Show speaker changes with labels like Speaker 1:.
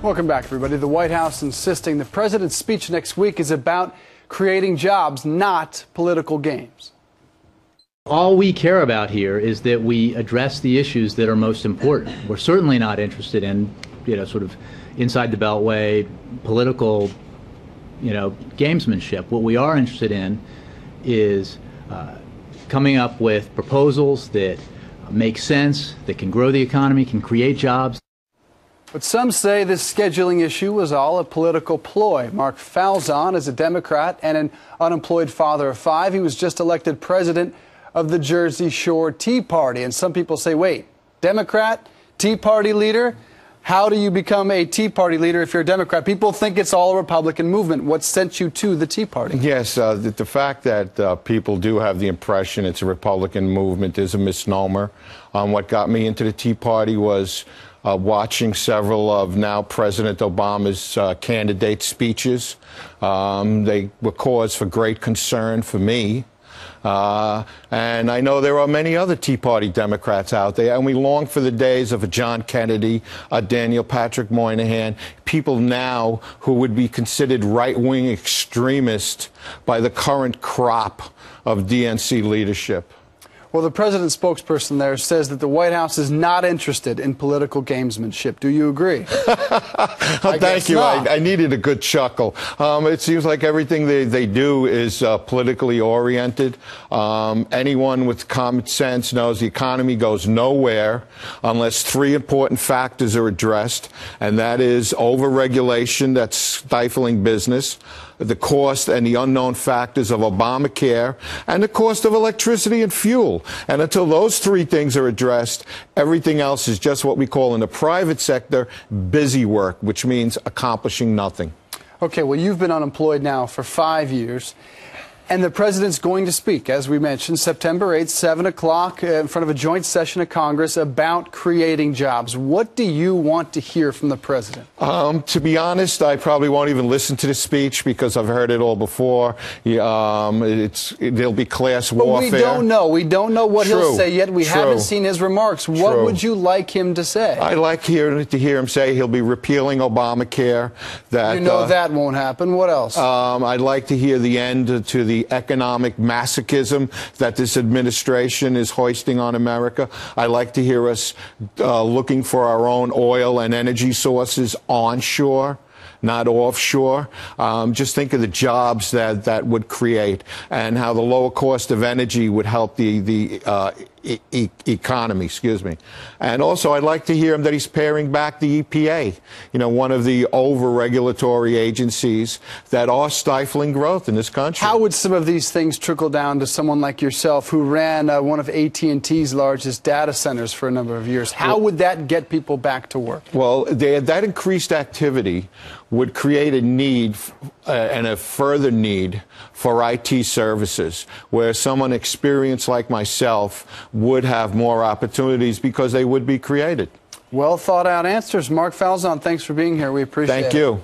Speaker 1: Welcome back, everybody. The White House insisting the president's speech next week is about creating jobs, not political games.
Speaker 2: All we care about here is that we address the issues that are most important. We're certainly not interested in, sort of inside the beltway, political, gamesmanship. What we are interested in is coming up with proposals that make sense, that can grow the economy, can create jobs.
Speaker 1: But some say this scheduling issue was all a political ploy. Mark Falzon is a Democrat and an unemployed father of 5. He was just elected president of the Jersey Shore Tea Party. And some people say, wait, Democrat, Tea Party leader? How do you become a Tea Party leader if you're a Democrat? People think it's all a Republican movement. What sent you to the Tea Party? Yes,
Speaker 3: the fact that people do have the impression it's a Republican movement is a misnomer. What got me into the Tea Party was watching several of now President Obama's candidate speeches. They were cause for great concern for me. And I know there are many other Tea Party Democrats out there, and we long for the days of a John Kennedy, a Daniel Patrick Moynihan, people now who would be considered right-wing extremists by the current crop of DNC leadership.
Speaker 1: Well, the president's spokesperson there says that the White House is not interested in political gamesmanship. Do you agree?
Speaker 3: Thank you. I needed a good chuckle. It seems like everything they do is politically oriented. Anyone with common sense knows the economy goes nowhere unless 3 important factors are addressed, and that is overregulation that's stifling business, the cost and the unknown factors of Obamacare, and the cost of electricity and fuel. And until those 3 things are addressed, everything else is just what we call in the private sector busy work, which means accomplishing nothing.
Speaker 1: Okay, well, you've been unemployed now for 5 years. And the president's going to speak, as we mentioned, September 8th, 7 o'clock, in front of a joint session of Congress about creating jobs. What do you want to hear from the president?
Speaker 3: To be honest, I probably won't even listen to the speech because I've heard it all before. There'll be class warfare.
Speaker 1: But we don't know. We don't know what he'll say yet. We haven't seen his remarks. What would you like him to say?
Speaker 3: I'd like to hear him say he'll be repealing Obamacare. That,
Speaker 1: you know that won't happen. What else?
Speaker 3: I'd like to hear the end to the economic masochism that this administration is hoisting on America. I like to hear us looking for our own oil and energy sources onshore, not offshore. Just think of the jobs that would create and how the lower cost of energy would help the economy, And also, I'd like to hear him that he's paring back the EPA, one of the over-regulatory agencies that are stifling growth in this country.
Speaker 1: How would some of these things trickle down to someone like yourself who ran one of AT&T's largest data centers for a number of years? How would that get people back to work?
Speaker 3: Well, that increased activity would create a need and a further need for IT services, where someone experienced like myself would have more opportunities because they would be created.
Speaker 1: Well thought out answers. Mark Falzon, thanks for being here. We appreciate it.
Speaker 3: Thank you.